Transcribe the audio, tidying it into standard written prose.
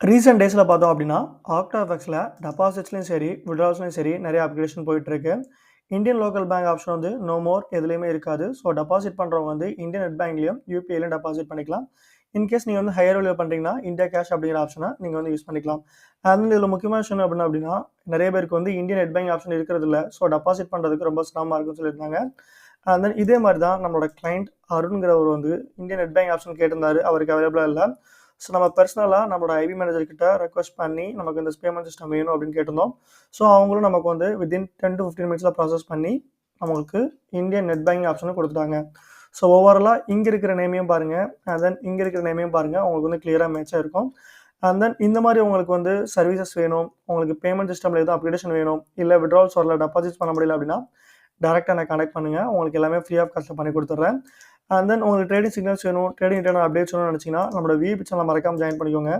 Recent டேஸ்ல பார்த்தோம் அப்படின்னா, ஆக்டாஃபெக்ஸ்ல டெபாசிட்ஸ்லயும் சரி, வித்ட்ராவல்ஸ்லயும் சரி நெறைய அப்கிரேடேஷன் போயிட்டுருக்கு. இந்தியன் லோக்கல் பேங்க் ஆப்ஷன் வந்து நோ மோர் எதுலயுமே இருக்காது. ஸோ டெபாசிட் பண்றவங்க வந்து இந்தியன் நெட் பேங்க்லயும், யுபிஐலயும் டெபாசிட் பண்ணிக்கலாம். இன்கேஸ் நீங்க வந்து ஹையர் வேல்யூல பண்றீங்கன்னா, இந்தியா கேஷ் அப்படிங்கிற ஆப்ஷன நீங்க வந்து யூஸ் பண்ணிக்கலாம். அண்ட் இதுல முக்கியமான விஷயம் என்ன அப்படின்னா, நெறைய பேருக்கு வந்து இந்தியன் நெட் பேங்க் ஆப்ஷன் இருக்கிறதில்ல. ஸோ டெபாசிட் பண்றதுக்கு ரொம்ப சிரமமா இருக்குன்னு சொல்லியிருந்தாங்க. அண்ட் தென் இதே மாரி தான் நம்மளோட கிளையண்ட் அருண்ங்கிறவர் வந்து இந்தியன் நெட் பேங்க் ஆப்ஷன் கேட்டிருந்தாரு. அவருக்கு அவைலபிளா இல்ல. ஸோ நம்ம பர்சனலா நம்மளோட ஐபி மேனேஜர் கிட்ட ரெக்வெஸ்ட் பண்ணி, நமக்கு இந்த பேமெண்ட் சிஸ்டம் வேணும் அப்படின்னு கேட்டிருந்தோம். ஸோ அவங்களும் நமக்கு வந்து வித்தின் 10 to 15 மினிட்ஸ்ல ப்ராசஸ் பண்ணி, நமக்கு இந்தியன் நெட் பேங்கிங் ஆப்ஷனும் குடுத்துட்டாங்க. ஸோ ஓவராலா இங்க இருக்கிற நேமையும் பாருங்க, அண்ட் தென் இங்க இருக்கிற நேமையும் பாருங்க. உங்களுக்கு வந்து கிளியரா மேட்சா இருக்கும். அண்ட் தென் இந்த மாரி உங்களுக்கு வந்து சர்வீசஸ் வேணும், உங்களுக்கு பேமெண்ட் சிஸ்டம்ல எதுவும் அப்கிரேடேஷன் வேணும், இல்ல வித்ட்ராவல்ஸ் வரல, டெபாசிட்ஸ் பண்ண முடியல அப்படின்னா, டைரக்ட்டா என்ன கான்டாக்ட் பண்ணுங்க. உங்களுக்கு எல்லாமே ஃப்ரீ ஆஃப் காஸ்ட்ல பண்ணி குடுத்துடுறேன். அண்ட் தென் உங்களுக்கு ட்ரேடிங் சிக்னல்ஸ் வேணும், ட்ரேடிங் ரிலேட்டட் அப்டேட்ஸ் வேணும்னு நினைச்சீங்கன்னா, நம்மளோட விஐபி சேனல மறக்காம ஜாயின் பண்ணிக்கோங்க.